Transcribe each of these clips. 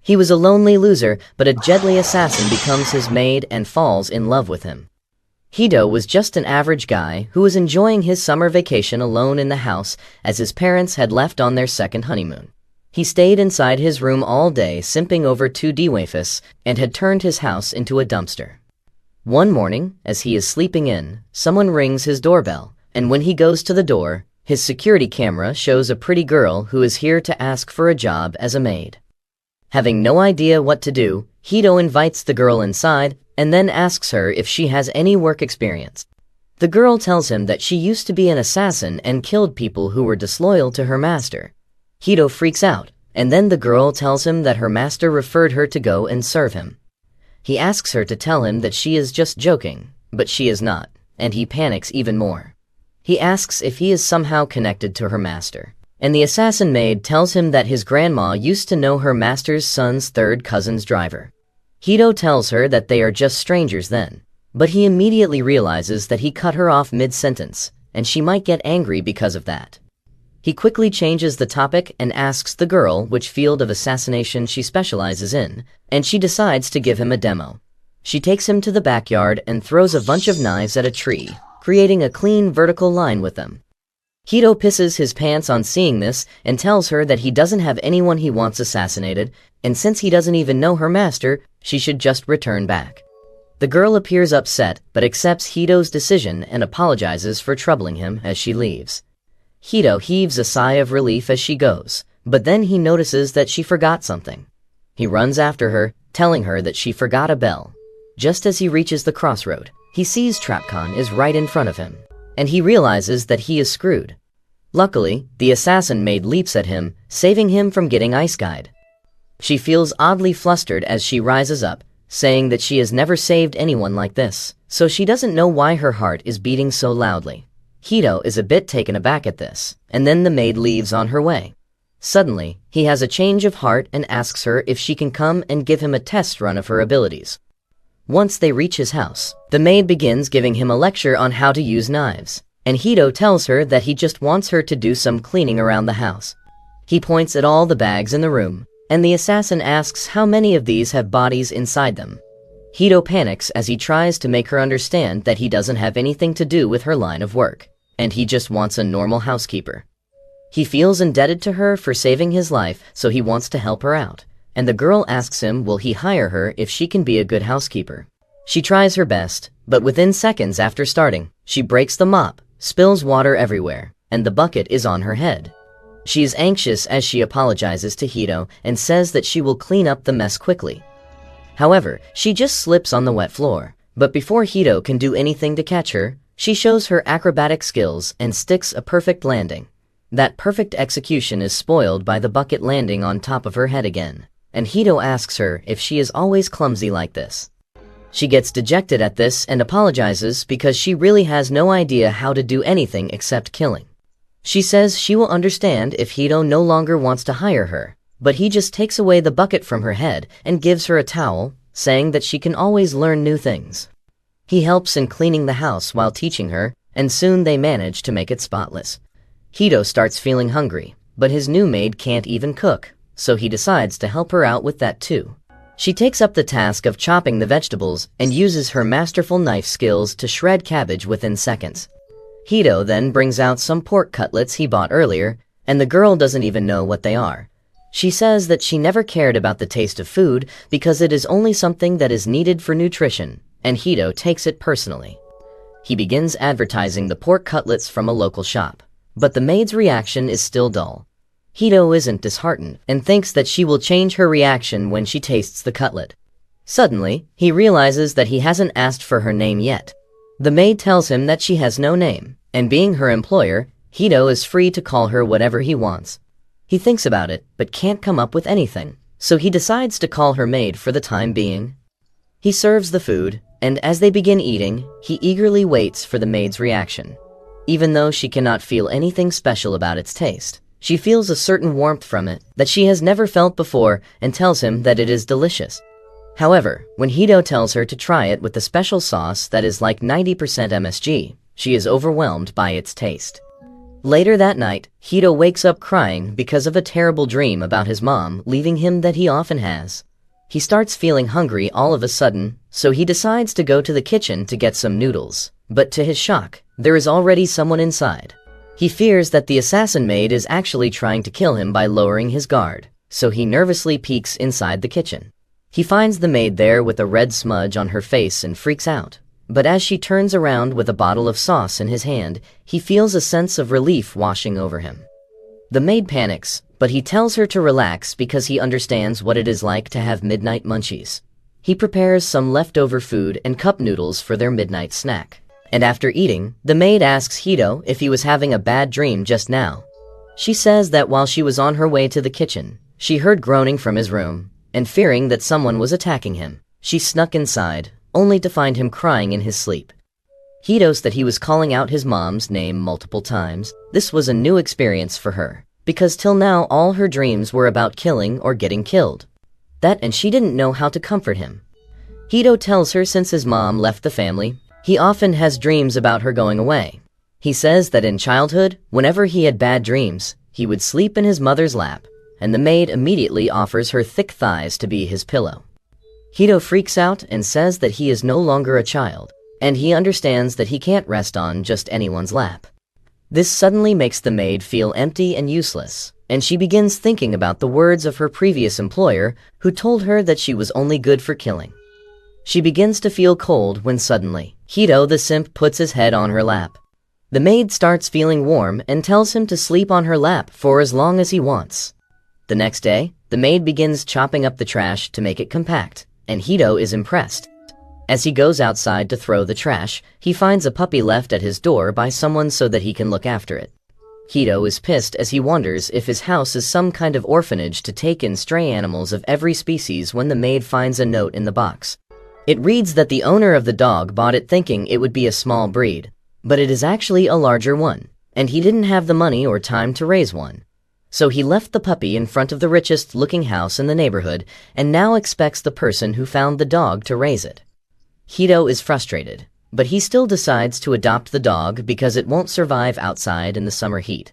He was a lonely loser, but a deadly assassin becomes his maid and falls in love with him. Meido was just an average guy who was enjoying his summer vacation alone in the house as his parents had left on their second honeymoon. He stayed inside his room all day simping over two waifus and had turned his house into a dumpster. One morning, as he is sleeping in, someone rings his doorbell, and when he goes to the door, his security camera shows a pretty girl who is here to ask for a job as a maid. Having no idea what to do, Meido invites the girl inside and then asks her if she has any work experience. The girl tells him that she used to be an assassin and killed people who were disloyal to her master. Meido freaks out, and then the girl tells him that her master referred her to go and serve him. He asks her to tell him that she is just joking, but she is not, and he panics even more. He asks if he is somehow connected to her master, and the assassin maid tells him that his grandma used to know her master's son's third cousin's driver. Meido tells her that they are just strangers then, but he immediately realizes that he cut her off mid-sentence, and she might get angry because of that. He quickly changes the topic and asks the girl which field of assassination she specializes in, and she decides to give him a demo. She takes him to the backyard and throws a bunch of knives at a tree, creating a clean vertical line with them. Meido pisses his pants on seeing this and tells her that he doesn't have anyone he wants assassinated, and since he doesn't even know her master, she should just return back. The girl appears upset but accepts Meido's decision and apologizes for troubling him as she leaves. Meido heaves a sigh of relief as she goes, but then he notices that she forgot something. He runs after her, telling her that she forgot a bell. Just as he reaches the crossroad, he sees Trapcon is right in front of him, and he realizes that he is screwed. Luckily, the assassin maid leaps at him, saving him from getting ice-guyed. She feels oddly flustered as she rises up, saying that she has never saved anyone like this, so she doesn't know why her heart is beating so loudly. Meido is a bit taken aback at this, and then the maid leaves on her way. Suddenly, he has a change of heart and asks her if she can come and give him a test run of her abilities. Once they reach his house, the maid begins giving him a lecture on how to use knives, and Meido tells her that he just wants her to do some cleaning around the house. He points at all the bags in the room, and the assassin asks how many of these have bodies inside them. Meido panics as he tries to make her understand that he doesn't have anything to do with her line of work, and he just wants a normal housekeeper. He feels indebted to her for saving his life, so he wants to help her out, and the girl asks him will he hire her if she can be a good housekeeper. She tries her best, but within seconds after starting, she breaks the mop, spills water everywhere, and the bucket is on her head. She is anxious as she apologizes to Meido and says that she will clean up the mess quickly. However, she just slips on the wet floor, but before Meido can do anything to catch her, she shows her acrobatic skills and sticks a perfect landing. That perfect execution is spoiled by the bucket landing on top of her head again, and Meido asks her if she is always clumsy like this. She gets dejected at this and apologizes because she really has no idea how to do anything except killing. She says she will understand if Meido no longer wants to hire her, but he just takes away the bucket from her head and gives her a towel, saying that she can always learn new things. He helps in cleaning the house while teaching her, and soon they manage to make it spotless. Meido starts feeling hungry, but his new maid can't even cook, so he decides to help her out with that too. She takes up the task of chopping the vegetables and uses her masterful knife skills to shred cabbage within seconds. Meido then brings out some pork cutlets he bought earlier, and the girl doesn't even know what they are. She says that she never cared about the taste of food because it is only something that is needed for nutrition, and Meido takes it personally. He begins advertising the pork cutlets from a local shop, but the maid's reaction is still dull. Meido isn't disheartened and thinks that she will change her reaction when she tastes the cutlet. Suddenly, he realizes that he hasn't asked for her name yet. The maid tells him that she has no name, and being her employer, Meido is free to call her whatever he wants. He thinks about it, but can't come up with anything, so he decides to call her maid for the time being. He serves the food, and as they begin eating, he eagerly waits for the maid's reaction. Even though she cannot feel anything special about its taste, she feels a certain warmth from it that she has never felt before and tells him that it is delicious. However, when Meido tells her to try it with the special sauce that is like 90% MSG, she is overwhelmed by its taste. Later that night, Hito wakes up crying because of a terrible dream about his mom leaving him that he often has. He starts feeling hungry all of a sudden, so he decides to go to the kitchen to get some noodles. But to his shock, there is already someone inside. He fears that the assassin maid is actually trying to kill him by lowering his guard, so he nervously peeks inside the kitchen. He finds the maid there with a red smudge on her face and freaks out. But as she turns around with a bottle of sauce in his hand, he feels a sense of relief washing over him. The maid panics, but he tells her to relax because he understands what it is like to have midnight munchies. He prepares some leftover food and cup noodles for their midnight snack. And after eating, the maid asks Hito if he was having a bad dream just now. She says that while she was on her way to the kitchen, she heard groaning from his room, and fearing that someone was attacking him, she snuck inside, only to find him crying in his sleep. Hito's that he was calling out his mom's name multiple times. This was a new experience for her, because till now all her dreams were about killing or getting killed. That and she didn't know how to comfort him. Hito tells her since his mom left the family, he often has dreams about her going away. He says that in childhood, whenever he had bad dreams, he would sleep in his mother's lap, and the maid immediately offers her thick thighs to be his pillow. Hito freaks out and says that he is no longer a child, and he understands that he can't rest on just anyone's lap. This suddenly makes the maid feel empty and useless, and she begins thinking about the words of her previous employer who told her that she was only good for killing. She begins to feel cold when suddenly, Hito the simp puts his head on her lap. The maid starts feeling warm and tells him to sleep on her lap for as long as he wants. The next day, the maid begins chopping up the trash to make it compact, and Hito is impressed. As he goes outside to throw the trash, he finds a puppy left at his door by someone so that he can look after it. Hito is pissed as he wonders if his house is some kind of orphanage to take in stray animals of every species when the maid finds a note in the box. It reads that the owner of the dog bought it thinking it would be a small breed, but it is actually a larger one, and he didn't have the money or time to raise one. So he left the puppy in front of the richest-looking house in the neighborhood and now expects the person who found the dog to raise it. Hito is frustrated, but he still decides to adopt the dog because it won't survive outside in the summer heat.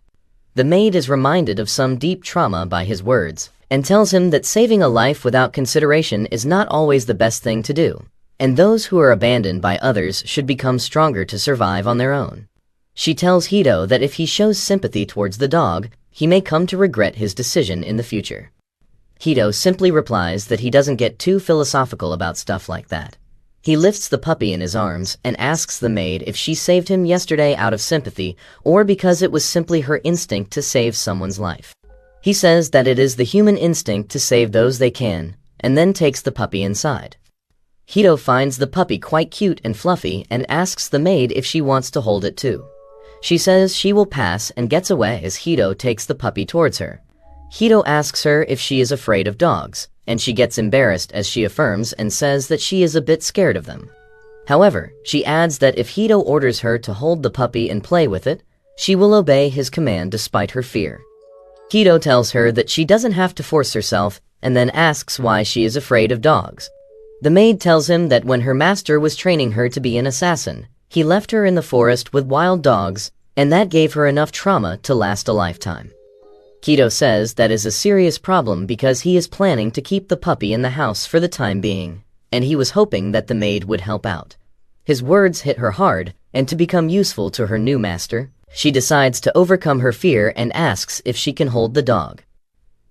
The maid is reminded of some deep trauma by his words and tells him that saving a life without consideration is not always the best thing to do, and those who are abandoned by others should become stronger to survive on their own. She tells Hito that if he shows sympathy towards the dog, he may come to regret his decision in the future. Hito simply replies that he doesn't get too philosophical about stuff like that. He lifts the puppy in his arms and asks the maid if she saved him yesterday out of sympathy or because it was simply her instinct to save someone's life. He says that it is the human instinct to save those they can, and then takes the puppy inside. Hito finds the puppy quite cute and fluffy and asks the maid if she wants to hold it too. She says she will pass and gets away as Hito takes the puppy towards her. Hito asks her if she is afraid of dogs, and she gets embarrassed as she affirms and says that she is a bit scared of them. However, she adds that if Hito orders her to hold the puppy and play with it, she will obey his command despite her fear. Hito tells her that she doesn't have to force herself and then asks why she is afraid of dogs. The maid tells him that when her master was training her to be an assassin, he left her in the forest with wild dogs, and that gave her enough trauma to last a lifetime. Hito says that is a serious problem because he is planning to keep the puppy in the house for the time being, and he was hoping that the maid would help out. His words hit her hard, and to become useful to her new master, she decides to overcome her fear and asks if she can hold the dog.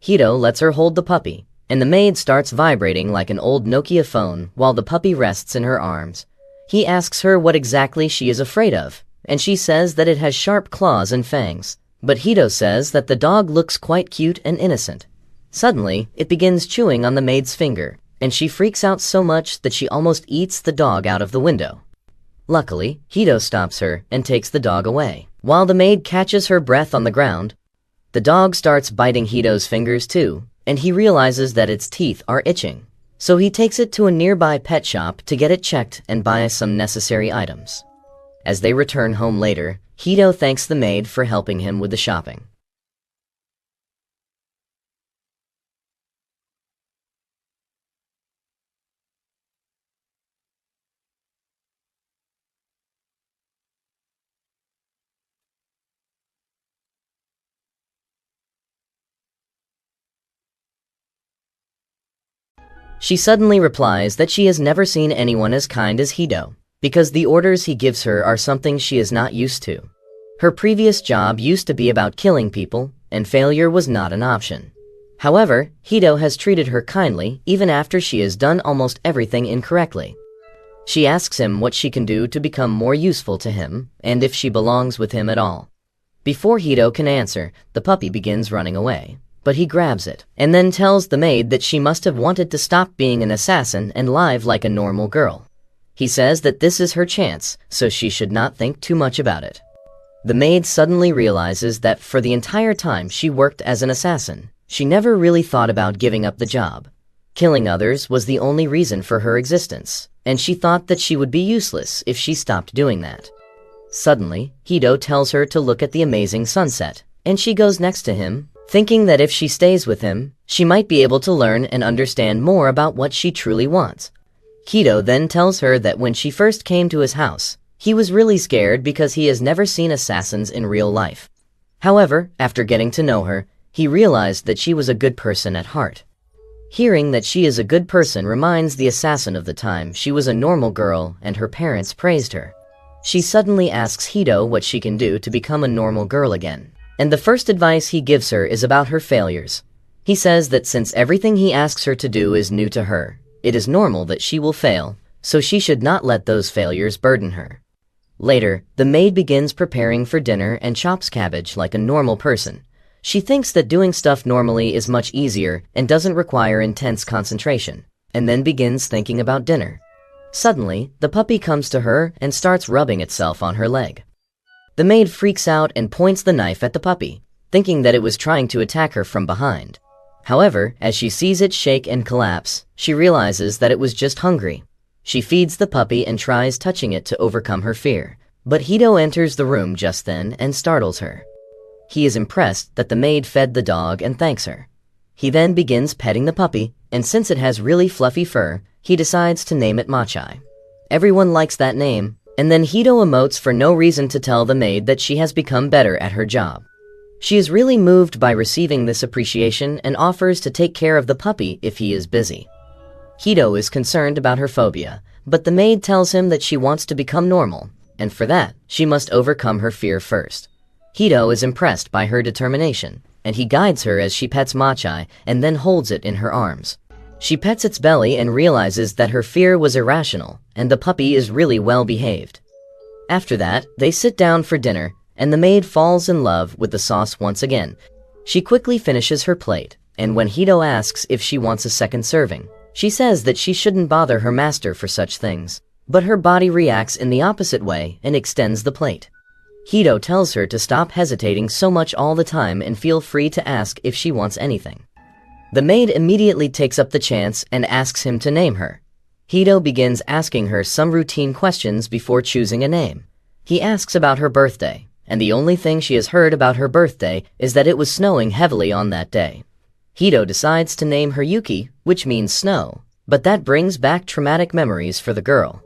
Hito lets her hold the puppy, and the maid starts vibrating like an old Nokia phone while the puppy rests in her arms. He asks her what exactly she is afraid of, and she says that it has sharp claws and fangs. But Hito says that the dog looks quite cute and innocent. Suddenly, it begins chewing on the maid's finger, and she freaks out so much that she almost eats the dog out of the window. Luckily, Hito stops her and takes the dog away. While the maid catches her breath on the ground, the dog starts biting Hito's fingers too, and he realizes that its teeth are itching. So he takes it to a nearby pet shop to get it checked and buy some necessary items. As they return home later, Hito thanks the maid for helping him with the shopping. She suddenly replies that she has never seen anyone as kind as Meido, because the orders he gives her are something she is not used to. Her previous job used to be about killing people, and failure was not an option. However, Meido has treated her kindly even after she has done almost everything incorrectly. She asks him what she can do to become more useful to him, and if she belongs with him at all. Before Meido can answer, the puppy begins running away, but he grabs it, and then tells the maid that she must have wanted to stop being an assassin and live like a normal girl. He says that this is her chance, so she should not think too much about it. The maid suddenly realizes that for the entire time she worked as an assassin, she never really thought about giving up the job. Killing others was the only reason for her existence, and she thought that she would be useless if she stopped doing that. Suddenly, Meido tells her to look at the amazing sunset, and she goes next to him, thinking that if she stays with him, she might be able to learn and understand more about what she truly wants. Meido then tells her that when she first came to his house, he was really scared because he has never seen assassins in real life. However, after getting to know her, he realized that she was a good person at heart. Hearing that she is a good person reminds the assassin of the time she was a normal girl and her parents praised her. She suddenly asks Meido what she can do to become a normal girl again, and the first advice he gives her is about her failures. He says that since everything he asks her to do is new to her, it is normal that she will fail, so she should not let those failures burden her. Later, the maid begins preparing for dinner and chops cabbage like a normal person. She thinks that doing stuff normally is much easier and doesn't require intense concentration, and then begins thinking about dinner. Suddenly, the puppy comes to her and starts rubbing itself on her leg. The maid freaks out and points the knife at the puppy, thinking that it was trying to attack her from behind. However, as she sees it shake and collapse, she realizes that it was just hungry. She feeds the puppy and tries touching it to overcome her fear, but Meido enters the room just then and startles her. He is impressed that the maid fed the dog and thanks her. He then begins petting the puppy, and since it has really fluffy fur, he decides to name it Machai. Everyone likes that name, and then Meido emotes for no reason to tell the maid that she has become better at her job. She is really moved by receiving this appreciation and offers to take care of the puppy if he is busy. Meido is concerned about her phobia, but the maid tells him that she wants to become normal, and for that, she must overcome her fear first. Meido is impressed by her determination, and he guides her as she pets Machai and then holds it in her arms. She pets its belly and realizes that her fear was irrational, and the puppy is really well behaved. After that, they sit down for dinner, and the maid falls in love with the sauce once again. She quickly finishes her plate, and when Meido asks if she wants a second serving, she says that she shouldn't bother her master for such things, but her body reacts in the opposite way and extends the plate. Meido tells her to stop hesitating so much all the time and feel free to ask if she wants anything. The maid immediately takes up the chance and asks him to name her. Meido begins asking her some routine questions before choosing a name. He asks about her birthday, and the only thing she has heard about her birthday is that it was snowing heavily on that day. Meido decides to name her Yuki, which means snow, but that brings back traumatic memories for the girl.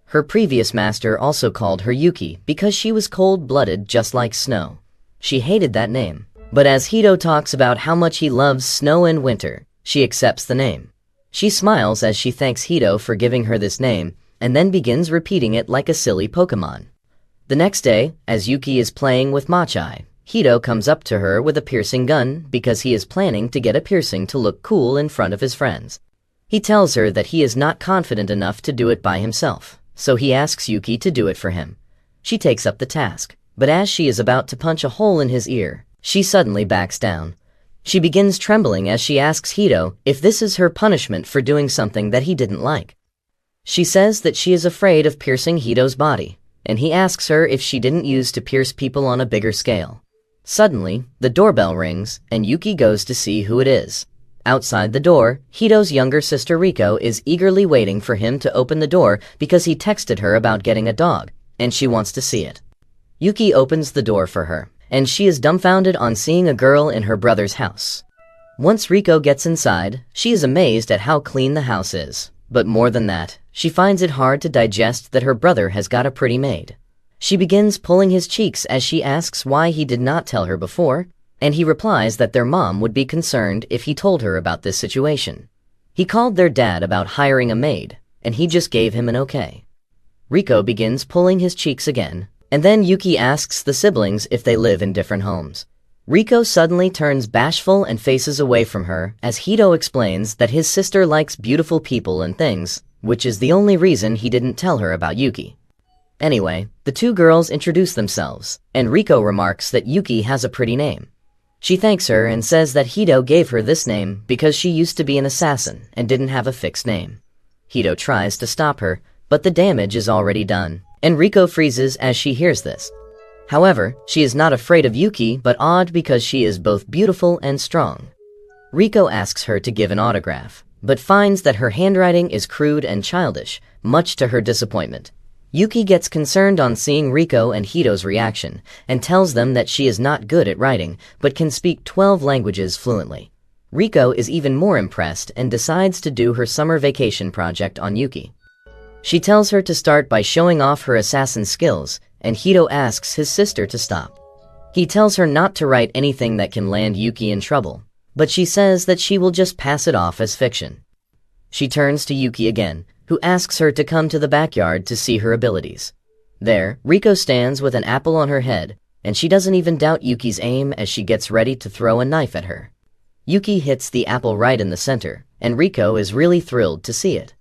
Her previous master also called her Yuki because she was cold-blooded just like snow. She hated that name, but as Meido talks about how much he loves snow and winter, she accepts the name. She smiles as she thanks Meido for giving her this name, and then begins repeating it like a silly Pokemon. The next day, as Yuki is playing with Machai, Meido comes up to her with a piercing gun because he is planning to get a piercing to look cool in front of his friends. He tells her that he is not confident enough to do it by himself, so he asks Yuki to do it for him. She takes up the task, but as she is about to punch a hole in his ear, she suddenly backs down. She begins trembling as she asks Meido if this is her punishment for doing something that he didn't like. She says that she is afraid of piercing Meido's body, and he asks her if she didn't use to pierce people on a bigger scale. Suddenly, the doorbell rings, and Yuki goes to see who it is. Outside the door, Meido's younger sister Riko is eagerly waiting for him to open the door because he texted her about getting a dog, and she wants to see it. Yuki opens the door for her, and she is dumbfounded on seeing a girl in her brother's house. Once Riko gets inside, she is amazed at how clean the house is, but more than that, she finds it hard to digest that her brother has got a pretty maid. She begins pulling his cheeks as she asks why he did not tell her before, and he replies that their mom would be concerned if he told her about this situation. He called their dad about hiring a maid, and he just gave him an okay. Riko begins pulling his cheeks again, and then Yuki asks the siblings if they live in different homes. Riko suddenly turns bashful and faces away from her as Hito explains that his sister likes beautiful people and things, which is the only reason he didn't tell her about Yuki. Anyway, the two girls introduce themselves, and Riko remarks that Yuki has a pretty name. She thanks her and says that Hito gave her this name because she used to be an assassin and didn't have a fixed name. Hito tries to stop her, but the damage is already done, and Riko freezes as she hears this. However, she is not afraid of Yuki but awed because she is both beautiful and strong. Riko asks her to give an autograph, but finds that her handwriting is crude and childish, much to her disappointment. Yuki gets concerned on seeing Riko and Hito's reaction and tells them that she is not good at writing but can speak 12 languages fluently. Riko is even more impressed and decides to do her summer vacation project on Yuki. She tells her to start by showing off her assassin skills, and Hito asks his sister to stop. He tells her not to write anything that can land Yuki in trouble, but she says that she will just pass it off as fiction. She turns to Yuki again, who asks her to come to the backyard to see her abilities. There, Riko stands with an apple on her head, and she doesn't even doubt Yuki's aim as she gets ready to throw a knife at her. Yuki hits the apple right in the center, and Riko is really thrilled to see it.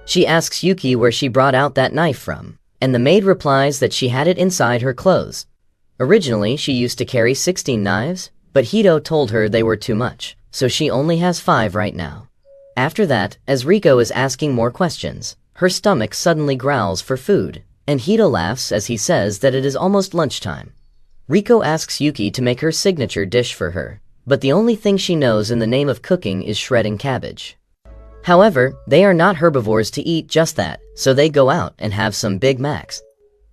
She asks Yuki where she brought out that knife from, and the maid replies that she had it inside her clothes. Originally, she used to carry 16 knives, but Hito told her they were too much, so she only has 5 right now. After that, as Riko is asking more questions, her stomach suddenly growls for food, and Hito laughs as he says that it is almost lunchtime. Riko asks Yuki to make her signature dish for her, but the only thing she knows in the name of cooking is shredding cabbage. However, they are not herbivores to eat just that, so they go out and have some Big Macs.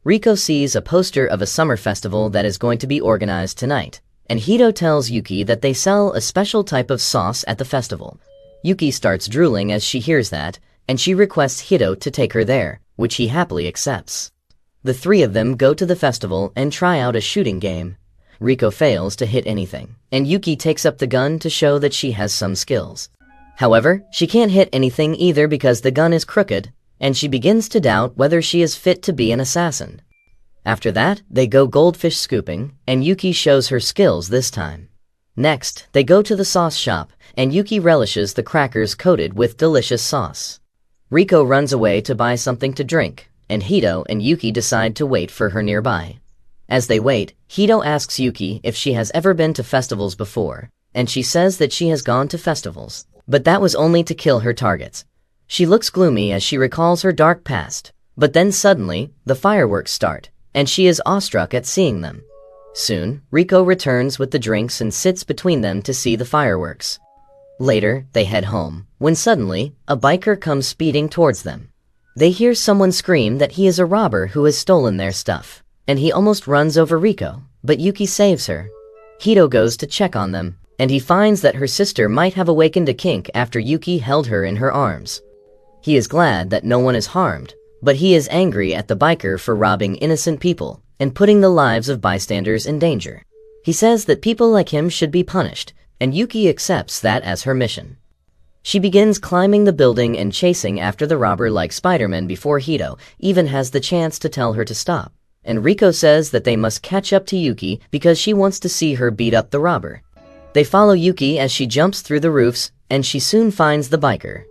Riko sees a poster of a summer festival that is going to be organized tonight, and Hito tells Yuki that they sell a special type of sauce at the festival. Yuki starts drooling as she hears that, and she requests Hito to take her there, which he happily accepts. The three of them go to the festival and try out a shooting game. Riko fails to hit anything, and Yuki takes up the gun to show that she has some skills. However, she can't hit anything either because the gun is crooked, and she begins to doubt whether she is fit to be an assassin. After that, they go goldfish scooping, and Yuki shows her skills this time. Next, they go to the sauce shop, and Yuki relishes the crackers coated with delicious sauce. Riko runs away to buy something to drink, and Hito and Yuki decide to wait for her nearby. As they wait, Hito asks Yuki if she has ever been to festivals before, and she says that she has gone to festivals, but that was only to kill her targets. She looks gloomy as she recalls her dark past, but then suddenly, the fireworks start, and she is awestruck at seeing them. Soon, Riko returns with the drinks and sits between them to see the fireworks. Later, they head home, when suddenly, a biker comes speeding towards them. They hear someone scream that he is a robber who has stolen their stuff, and he almost runs over Riko, but Yuki saves her. Hito goes to check on them, and he finds that her sister might have awakened a kink after Yuki held her in her arms. He is glad that no one is harmed, but he is angry at the biker for robbing innocent people and putting the lives of bystanders in danger. He says that people like him should be punished, and Yuki accepts that as her mission. She begins climbing the building and chasing after the robber like Spider-Man before Hito even has the chance to tell her to stop, and Riko says that they must catch up to Yuki because she wants to see her beat up the robber. They follow Yuki as she jumps through the roofs, and she soon finds the biker.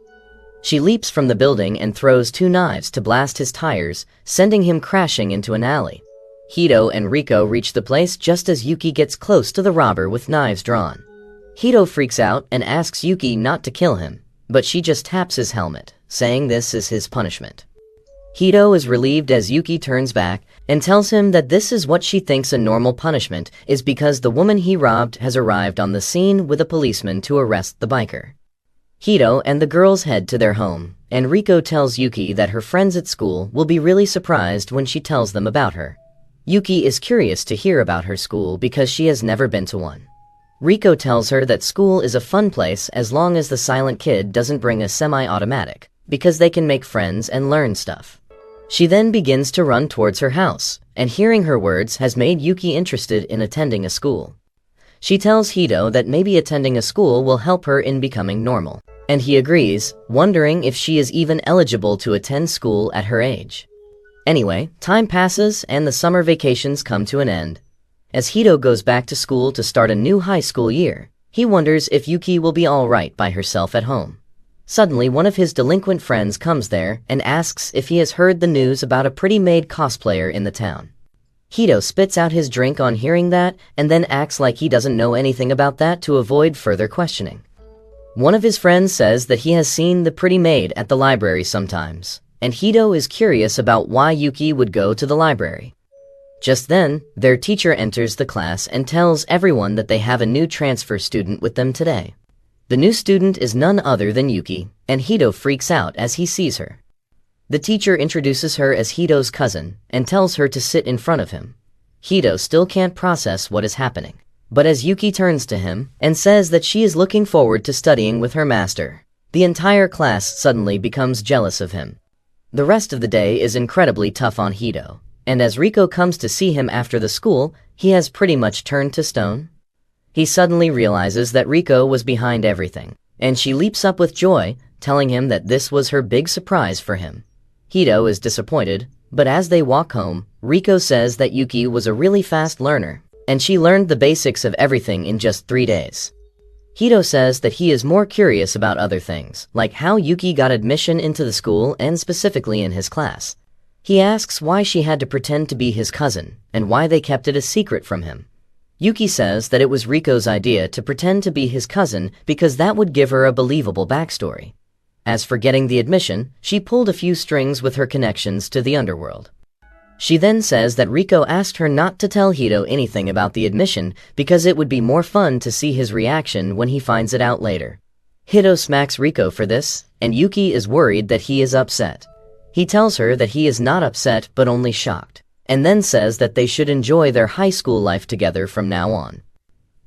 She leaps from the building and throws 2 knives to blast his tires, sending him crashing into an alley. Hito and Riko reach the place just as Yuki gets close to the robber with knives drawn. Hito freaks out and asks Yuki not to kill him, but she just taps his helmet, saying this is his punishment. Hito is relieved as Yuki turns back and tells him that this is what she thinks a normal punishment is because the woman he robbed has arrived on the scene with a policeman to arrest the biker. Hito and the girls head to their home, and Riko tells Yuki that her friends at school will be really surprised when she tells them about her. Yuki is curious to hear about her school because she has never been to one. Riko tells her that school is a fun place as long as the silent kid doesn't bring a semi-automatic, because they can make friends and learn stuff. She then begins to run towards her house, and hearing her words has made Yuki interested in attending a school. She tells Hito that maybe attending a school will help her in becoming normal, and he agrees, wondering if she is even eligible to attend school at her age. Anyway, time passes and the summer vacations come to an end. As Hito goes back to school to start a new high school year, he wonders if Yuki will be alright by herself at home. Suddenly, one of his delinquent friends comes there and asks if he has heard the news about a pretty maid cosplayer in the town. Hito spits out his drink on hearing that and then acts like he doesn't know anything about that to avoid further questioning. One of his friends says that he has seen the pretty maid at the library sometimes, and Hito is curious about why Yuki would go to the library. Just then, their teacher enters the class and tells everyone that they have a new transfer student with them today. The new student is none other than Yuki, and Hito freaks out as he sees her. The teacher introduces her as Hito's cousin and tells her to sit in front of him. Hito still can't process what is happening, but as Yuki turns to him and says that she is looking forward to studying with her master, the entire class suddenly becomes jealous of him. The rest of the day is incredibly tough on Hito, and as Riko comes to see him after the school, he has pretty much turned to stone. He suddenly realizes that Riko was behind everything, and she leaps up with joy, telling him that this was her big surprise for him. Hito is disappointed, but as they walk home, Riko says that Yuki was a really fast learner, and she learned the basics of everything in just 3 days. Hito says that he is more curious about other things, like how Yuki got admission into the school and specifically in his class. He asks why she had to pretend to be his cousin, and why they kept it a secret from him. Yuki says that it was Riko's idea to pretend to be his cousin because that would give her a believable backstory. As for getting the admission, she pulled a few strings with her connections to the underworld. She then says that Riko asked her not to tell Hito anything about the admission because it would be more fun to see his reaction when he finds it out later. Hito smacks Riko for this, and Yuki is worried that he is upset. He tells her that he is not upset but only shocked, and then says that they should enjoy their high school life together from now on.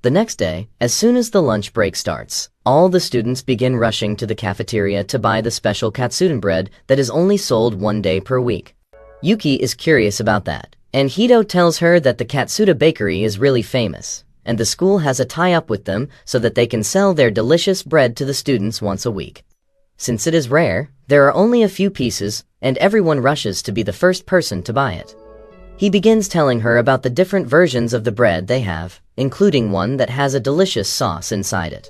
The next day, as soon as the lunch break starts, all the students begin rushing to the cafeteria to buy the special katsudon bread that is only sold 1 day per week. Yuki is curious about that, and Hito tells her that the Katsuda bakery is really famous, and the school has a tie-up with them so that they can sell their delicious bread to the students once a week. Since it is rare, there are only a few pieces, and everyone rushes to be the first person to buy it. He begins telling her about the different versions of the bread they have, including one that has a delicious sauce inside it.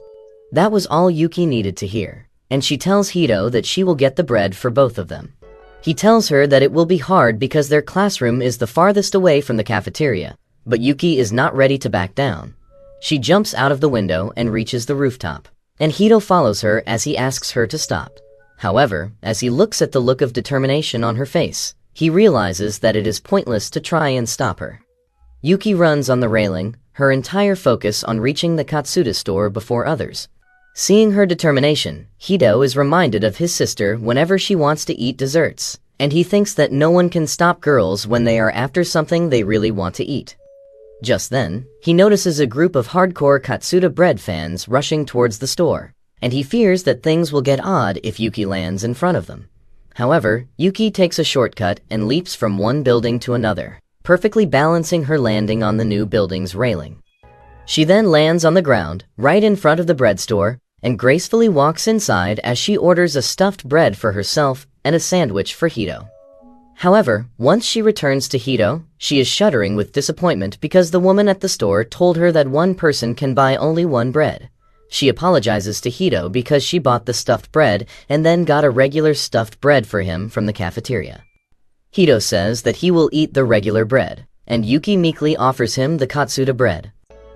That was all Yuki needed to hear, and she tells Hito that she will get the bread for both of them. He tells her that it will be hard because their classroom is the farthest away from the cafeteria, but Yuki is not ready to back down. She jumps out of the window and reaches the rooftop, and Hito follows her as he asks her to stop. However, as he looks at the look of determination on her face, he realizes that it is pointless to try and stop her. Yuki runs on the railing, her entire focus on reaching the Katsuda store before others. Seeing her determination, Hito is reminded of his sister whenever she wants to eat desserts, and he thinks that no one can stop girls when they are after something they really want to eat. Just then, he notices a group of hardcore Katsuda bread fans rushing towards the store, and he fears that things will get odd if Yuki lands in front of them. However, Yuki takes a shortcut and leaps from one building to another, perfectly balancing her landing on the new building's railing. She then lands on the ground, right in front of the bread store, and gracefully walks inside as she orders a stuffed bread for herself and a sandwich for Hito. However, once she returns to Hito, she is shuddering with disappointment because the woman at the store told her that one person can buy only one bread. She apologizes to Hito because she bought the stuffed bread and then got a regular stuffed bread for him from the cafeteria. Hito says that he will eat the regular bread, and Yuki meekly offers him the Katsuda bread.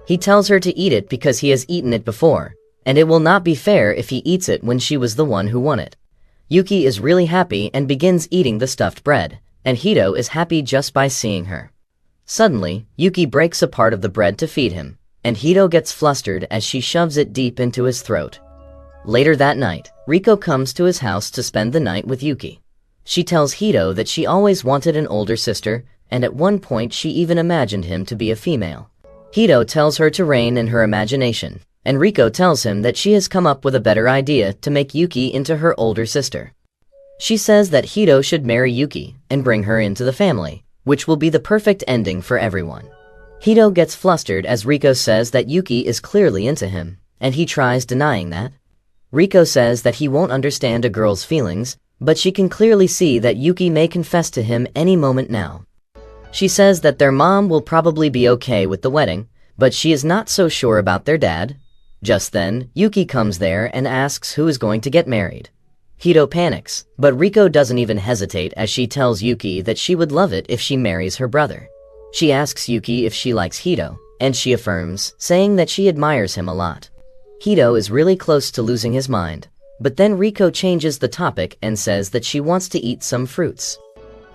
He tells her to eat it because he has eaten it before, and it will not be fair if he eats it when she was the one who won it. Yuki is really happy and begins eating the stuffed bread, and Hito is happy just by seeing her. Suddenly, Yuki breaks a part of the bread to feed him, and Hito gets flustered as she shoves it deep into his throat. Later that night, Riko comes to his house to spend the night with Yuki. She tells Hito that she always wanted an older sister, and at one point she even imagined him to be a female. Hito tells her to rein in her imagination, and Riko tells him that she has come up with a better idea to make Yuki into her older sister. She says that Hito should marry Yuki and bring her into the family, which will be the perfect ending for everyone. Hito gets flustered as Riko says that Yuki is clearly into him, and he tries denying that. Riko says that he won't understand a girl's feelings, but she can clearly see that Yuki may confess to him any moment now. She says that their mom will probably be okay with the wedding, but she is not so sure about their dad. Just then, Yuki comes there and asks who is going to get married. Hito panics, but Riko doesn't even hesitate as she tells Yuki that she would love it if she marries her brother. She asks Yuki if she likes Hito, and she affirms, saying that she admires him a lot. Hito is really close to losing his mind, but then Riko changes the topic and says that she wants to eat some fruits.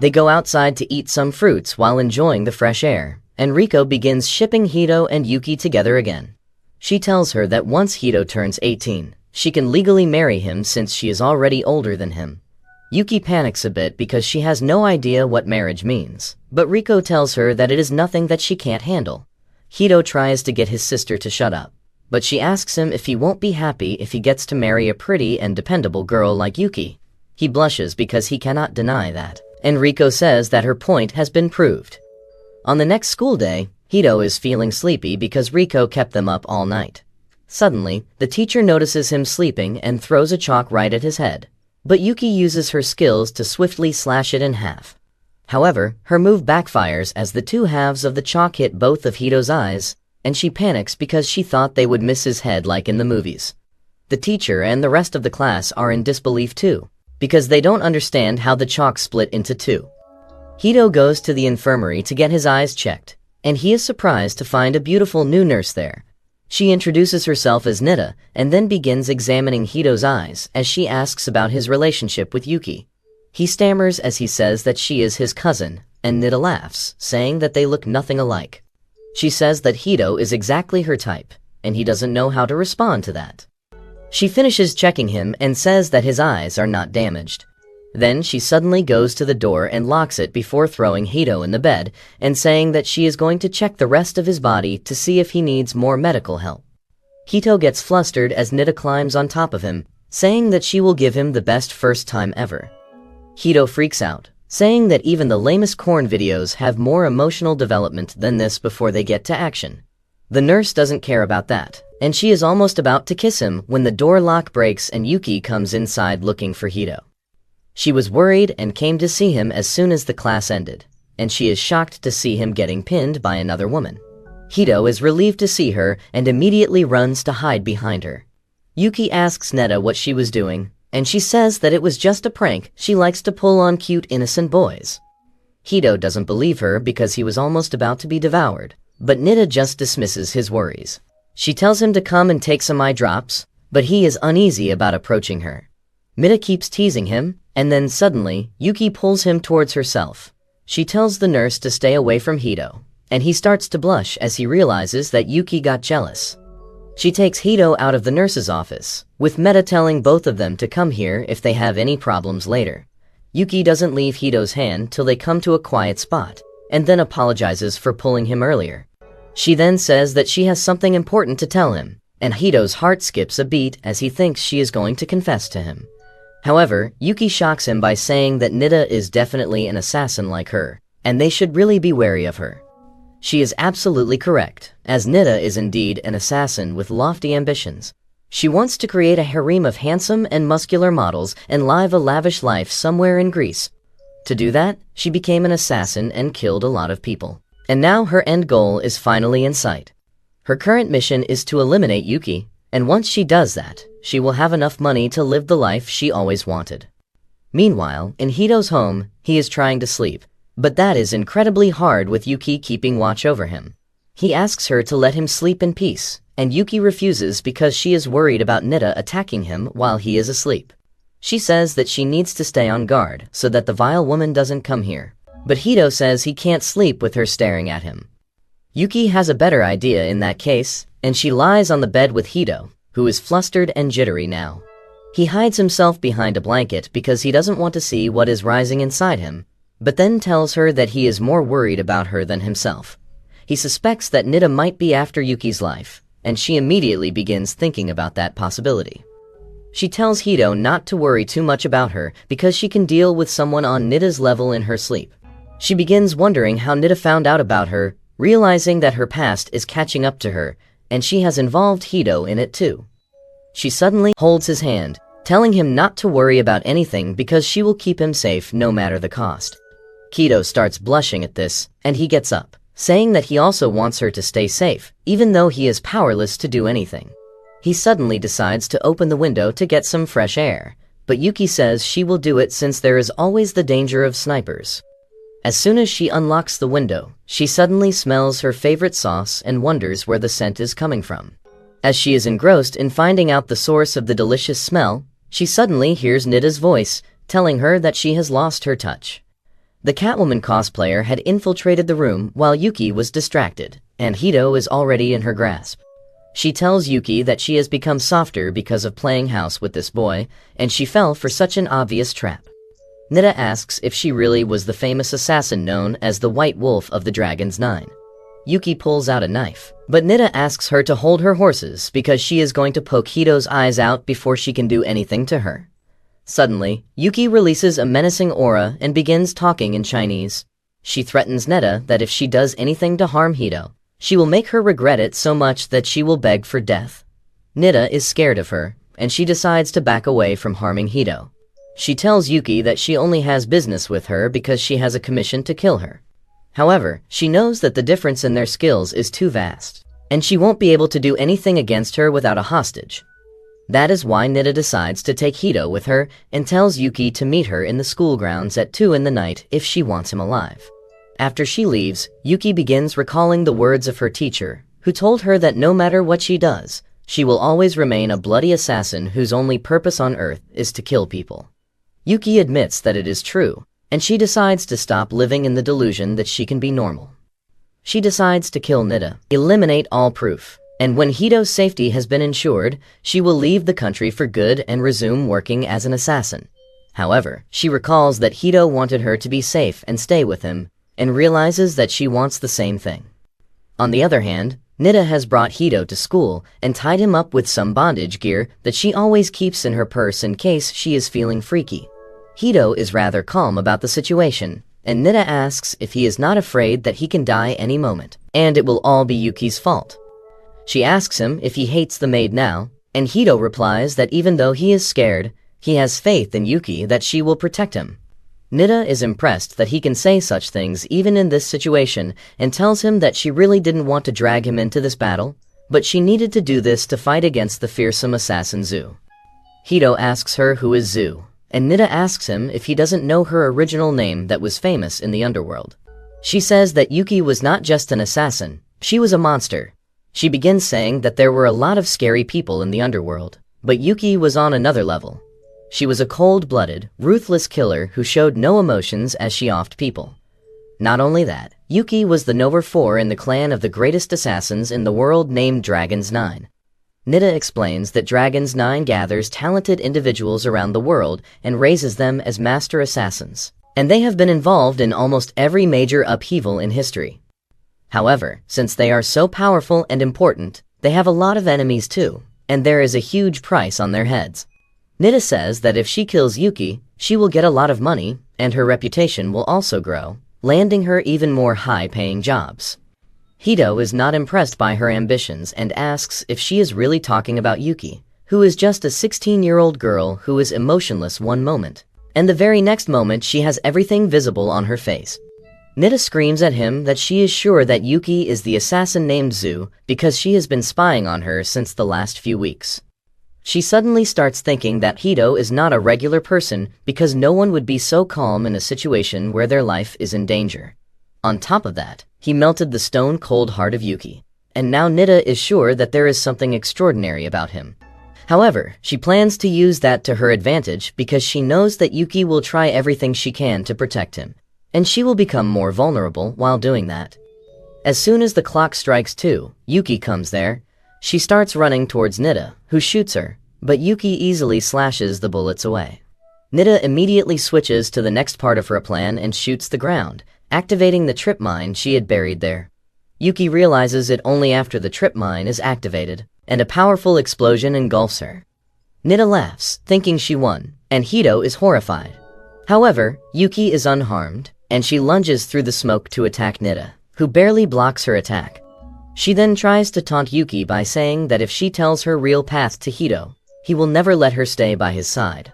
They go outside to eat some fruits while enjoying the fresh air, and Riko begins shipping Hito and Yuki together again. She tells her that once Hito turns 18, she can legally marry him since she is already older than him. Yuki panics a bit because she has no idea what marriage means, but Riko tells her that it is nothing that she can't handle. Hito tries to get his sister to shut up, but she asks him if he won't be happy if he gets to marry a pretty and dependable girl like Yuki. He blushes because he cannot deny that, and Riko says that her point has been proved. On the next school day, Hito is feeling sleepy because Riko kept them up all night. Suddenly, the teacher notices him sleeping and throws a chalk right at his head, but Yuki uses her skills to swiftly slash it in half. However, her move backfires as the two halves of the chalk hit both of Hito's eyes, and she panics because she thought they would miss his head like in the movies. The teacher and the rest of the class are in disbelief too, because they don't understand how the chalk split into two. Hito goes to the infirmary to get his eyes checked, and he is surprised to find a beautiful new nurse there. She introduces herself as Nita and then begins examining Hito's eyes as she asks about his relationship with Yuki. He stammers as he says that she is his cousin, and Nita laughs, saying that they look nothing alike. She says that Hito is exactly her type, and he doesn't know how to respond to that. She finishes checking him and says that his eyes are not damaged. Then she suddenly goes to the door and locks it before throwing Hito in the bed and saying that she is going to check the rest of his body to see if he needs more medical help. Hito gets flustered as Nita climbs on top of him, saying that she will give him the best first time ever. Hito freaks out, saying that even the lamest corn videos have more emotional development than this before they get to action. The nurse doesn't care about that, and she is almost about to kiss him when the door lock breaks and Yuki comes inside looking for Hito. She was worried and came to see him as soon as the class ended, and she is shocked to see him getting pinned by another woman. Hito is relieved to see her and immediately runs to hide behind her. Yuki asks Neta what she was doing, and she says that it was just a prank she likes to pull on cute innocent boys. Hito doesn't believe her because he was almost about to be devoured, but Nita just dismisses his worries. She tells him to come and take some eye drops, but he is uneasy about approaching her. Nita keeps teasing him, and then suddenly, Yuki pulls him towards herself. She tells the nurse to stay away from Hito, and he starts to blush as he realizes that Yuki got jealous. She takes Hito out of the nurse's office, with Meta telling both of them to come here if they have any problems later. Yuki doesn't leave Hito's hand till they come to a quiet spot, and then apologizes for pulling him earlier. She then says that she has something important to tell him, and Hito's heart skips a beat as he thinks she is going to confess to him. However, Yuki shocks him by saying that Nita is definitely an assassin like her, and they should really be wary of her. She is absolutely correct, as Nita is indeed an assassin with lofty ambitions. She wants to create a harem of handsome and muscular models and live a lavish life somewhere in Greece. To do that, she became an assassin and killed a lot of people. And now her end goal is finally in sight. Her current mission is to eliminate Yuki, and once she does that, she will have enough money to live the life she always wanted. Meanwhile, in Hito's home, he is trying to sleep, but that is incredibly hard with Yuki keeping watch over him. He asks her to let him sleep in peace, and Yuki refuses because she is worried about Nita attacking him while he is asleep. She says that she needs to stay on guard so that the vile woman doesn't come here, but Hito says he can't sleep with her staring at him. Yuki has a better idea in that case, and she lies on the bed with Hito, who is flustered and jittery now. He hides himself behind a blanket because he doesn't want to see what is rising inside him, but then tells her that he is more worried about her than himself. He suspects that Nita might be after Yuki's life, and she immediately begins thinking about that possibility. She tells Hito not to worry too much about her because she can deal with someone on Nita's level in her sleep. She begins wondering how Nita found out about her, realizing that her past is catching up to her, and she has involved Hito in it too. She suddenly holds his hand, telling him not to worry about anything because she will keep him safe no matter the cost. Kido starts blushing at this, and he gets up, saying that he also wants her to stay safe, even though he is powerless to do anything. He suddenly decides to open the window to get some fresh air, but Yuki says she will do it since there is always the danger of snipers. As soon as she unlocks the window, she suddenly smells her favorite sauce and wonders where the scent is coming from. As she is engrossed in finding out the source of the delicious smell, she suddenly hears Nida's voice, telling her that she has lost her touch. The Catwoman cosplayer had infiltrated the room while Yuki was distracted, and Hito is already in her grasp. She tells Yuki that she has become softer because of playing house with this boy, and she fell for such an obvious trap. Nida asks if she really was the famous assassin known as the White Wolf of the Dragon's Nine. Yuki pulls out a knife, but Nida asks her to hold her horses because she is going to poke Hito's eyes out before she can do anything to her. Suddenly, Yuki releases a menacing aura and begins talking in Chinese. She threatens Nida that if she does anything to harm Hito, she will make her regret it so much that she will beg for death. Nida is scared of her, and she decides to back away from harming Hito. She tells Yuki that she only has business with her because she has a commission to kill her. However, she knows that the difference in their skills is too vast, and she won't be able to do anything against her without a hostage. That is why Nida decides to take Hito with her and tells Yuki to meet her in the school grounds at 2 in the night if she wants him alive. After she leaves, Yuki begins recalling the words of her teacher, who told her that no matter what she does, she will always remain a bloody assassin whose only purpose on Earth is to kill people. Yuki admits that it is true, and she decides to stop living in the delusion that she can be normal. She decides to kill Nida, eliminate all proof, and when Hito's safety has been ensured, she will leave the country for good and resume working as an assassin. However, she recalls that Hito wanted her to be safe and stay with him, and realizes that she wants the same thing. On the other hand, Nida has brought Hito to school and tied him up with some bondage gear that she always keeps in her purse in case she is feeling freaky. Hito is rather calm about the situation, and Nida asks if he is not afraid that he can die any moment, and it will all be Yuki's fault. She asks him if he hates the maid now, and Hito replies that even though he is scared, he has faith in Yuki that she will protect him. Nida is impressed that he can say such things even in this situation and tells him that she really didn't want to drag him into this battle, but she needed to do this to fight against the fearsome assassin Zu. Hito asks her who is Zu, and Nida asks him if he doesn't know her original name that was famous in the underworld. She says that Yuki was not just an assassin, she was a monster. She begins saying that there were a lot of scary people in the underworld, but Yuki was on another level. She was a cold-blooded, ruthless killer who showed no emotions as she offed people. Not only that, Yuki was the number 4 in the clan of the greatest assassins in the world named Dragon's Nine. Nida explains that Dragon's Nine gathers talented individuals around the world and raises them as master assassins, and they have been involved in almost every major upheaval in history. However, since they are so powerful and important, they have a lot of enemies too, and there is a huge price on their heads. Nida says that if she kills Yuki, she will get a lot of money, and her reputation will also grow, landing her even more high-paying jobs. Hito is not impressed by her ambitions and asks if she is really talking about Yuki, who is just a 16-year-old girl who is emotionless one moment, and the very next moment she has everything visible on her face. Nida screams at him that she is sure that Yuki is the assassin named Zu because she has been spying on her since the last few weeks. She suddenly starts thinking that Hito is not a regular person because no one would be so calm in a situation where their life is in danger. On top of that, he melted the stone-cold heart of Yuki, and now Nida is sure that there is something extraordinary about him. However, she plans to use that to her advantage because she knows that Yuki will try everything she can to protect him, and she will become more vulnerable while doing that. As soon as the clock strikes 2, Yuki comes there. She starts running towards Nida, who shoots her, but Yuki easily slashes the bullets away. Nida immediately switches to the next part of her plan and shoots the ground, activating the trip mine she had buried there. Yuki realizes it only after the trip mine is activated, and a powerful explosion engulfs her. Nida laughs, thinking she won, and Hito is horrified. However, Yuki is unharmed, and she lunges through the smoke to attack Nida, who barely blocks her attack. She then tries to taunt Yuki by saying that if she tells her real path to Hito, he will never let her stay by his side.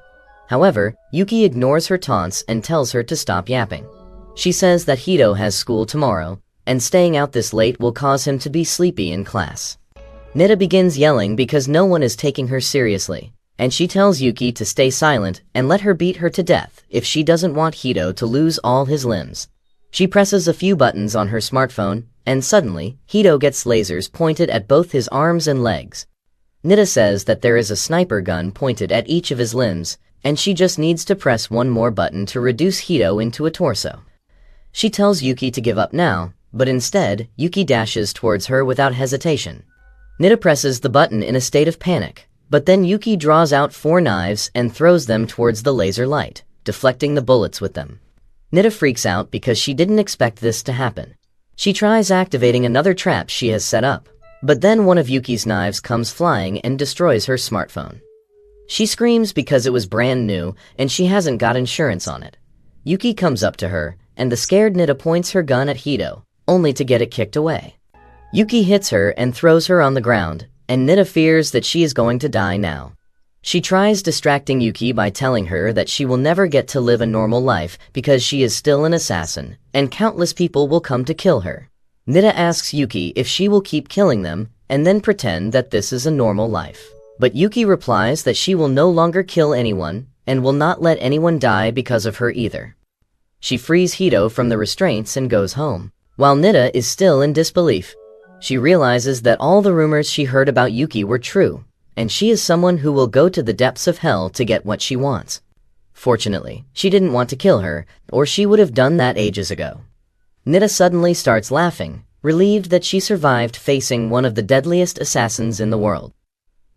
However, Yuki ignores her taunts and tells her to stop yapping. She says that Hito has school tomorrow, and staying out this late will cause him to be sleepy in class. Nita begins yelling because no one is taking her seriously, and she tells Yuki to stay silent and let her beat her to death if she doesn't want Hito to lose all his limbs. She presses a few buttons on her smartphone, and suddenly, Hito gets lasers pointed at both his arms and legs. Nita says that there is a sniper gun pointed at each of his limbs, and she just needs to press one more button to reduce Hito into a torso. She tells Yuki to give up now, but instead, Yuki dashes towards her without hesitation. Nita presses the button in a state of panic, but then Yuki draws out 4 knives and throws them towards the laser light, deflecting the bullets with them. Nita freaks out because she didn't expect this to happen. She tries activating another trap she has set up, but then one of Yuki's knives comes flying and destroys her smartphone. She screams because it was brand new and she hasn't got insurance on it. Yuki comes up to her, and the scared Nita points her gun at Hito, only to get it kicked away. Yuki hits her and throws her on the ground, and Nita fears that she is going to die now. She tries distracting Yuki by telling her that she will never get to live a normal life because she is still an assassin, and countless people will come to kill her. Nita asks Yuki if she will keep killing them, and then pretend that this is a normal life. But Yuki replies that she will no longer kill anyone, and will not let anyone die because of her either. She frees Hito from the restraints and goes home, while Nita is still in disbelief. She realizes that all the rumors she heard about Yuki were true, and she is someone who will go to the depths of hell to get what she wants. Fortunately, she didn't want to kill her, or she would have done that ages ago. Nita suddenly starts laughing, relieved that she survived facing one of the deadliest assassins in the world.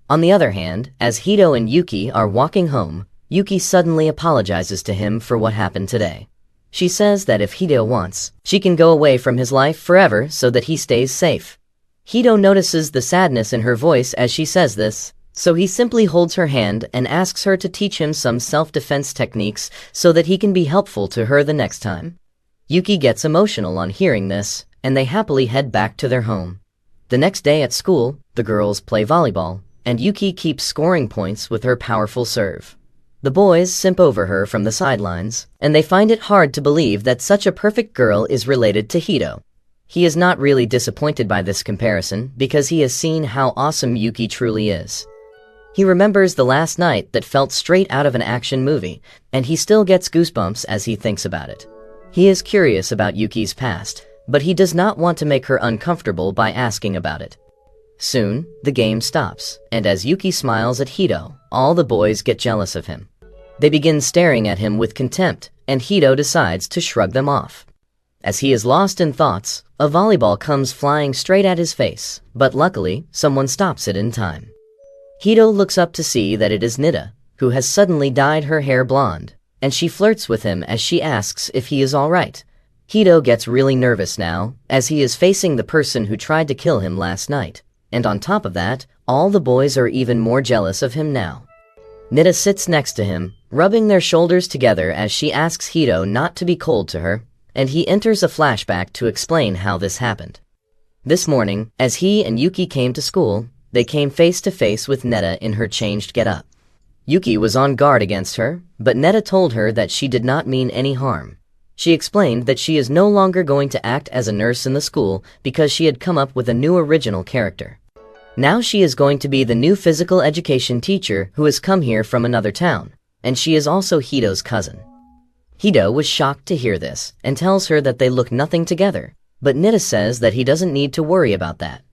On the other hand, as Hito and Yuki are walking home, Yuki suddenly apologizes to him for what happened today. She says that if Hito wants, she can go away from his life forever so that he stays safe. Hito notices the sadness in her voice as she says this, so he simply holds her hand and asks her to teach him some self-defense techniques so that he can be helpful to her the next time. Yuki gets emotional on hearing this, and they happily head back to their home. The next day at school, the girls play volleyball, and Yuki keeps scoring points with her powerful serve. The boys simp over her from the sidelines, and they find it hard to believe that such a perfect girl is related to Hito. He is not really disappointed by this comparison because he has seen how awesome Yuki truly is. He remembers the last night that felt straight out of an action movie, and he still gets goosebumps as he thinks about it. He is curious about Yuki's past, but he does not want to make her uncomfortable by asking about it. Soon, the game stops, and as Yuki smiles at Hito, all the boys get jealous of him. They begin staring at him with contempt, and Hito decides to shrug them off. As he is lost in thoughts, a volleyball comes flying straight at his face, but luckily, someone stops it in time. Hito looks up to see that it is Nita, who has suddenly dyed her hair blonde, and she flirts with him as she asks if he is all right. Hito gets really nervous now, as he is facing the person who tried to kill him last night, and on top of that, all the boys are even more jealous of him now. Nita sits next to him, rubbing their shoulders together as she asks Hito not to be cold to her, and he enters a flashback to explain how this happened. This morning, as he and Yuki came to school, they came face to face with Neta in her changed getup. Yuki was on guard against her, but Neta told her that she did not mean any harm. She explained that she is no longer going to act as a nurse in the school because she had come up with a new original character. Now she is going to be the new physical education teacher who has come here from another town, and she is also Hito's cousin. Hito was shocked to hear this and tells her that they look nothing together, but Nita says that he doesn't need to worry about that.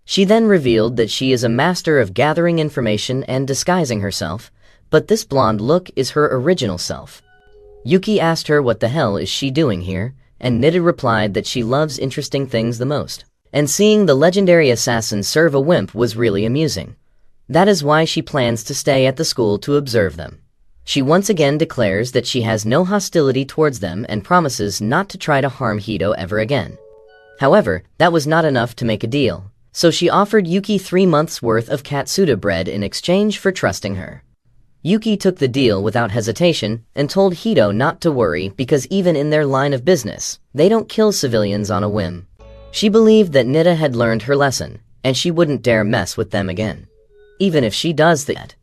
She then revealed that she is a master of gathering information and disguising herself, but this blonde look is her original self. Yuki asked her what the hell is she doing here, and Nita replied that she loves interesting things the most, and seeing the legendary assassin serve a wimp was really amusing. That is why she plans to stay at the school to observe them. She once again declares that she has no hostility towards them and promises not to try to harm Hito ever again. However, that was not enough to make a deal, so she offered Yuki 3 months' worth of Katsuda bread in exchange for trusting her. Yuki took the deal without hesitation and told Hito not to worry because even in their line of business, they don't kill civilians on a whim. She believed that Nita had learned her lesson, and she wouldn't dare mess with them again. Even if she does that.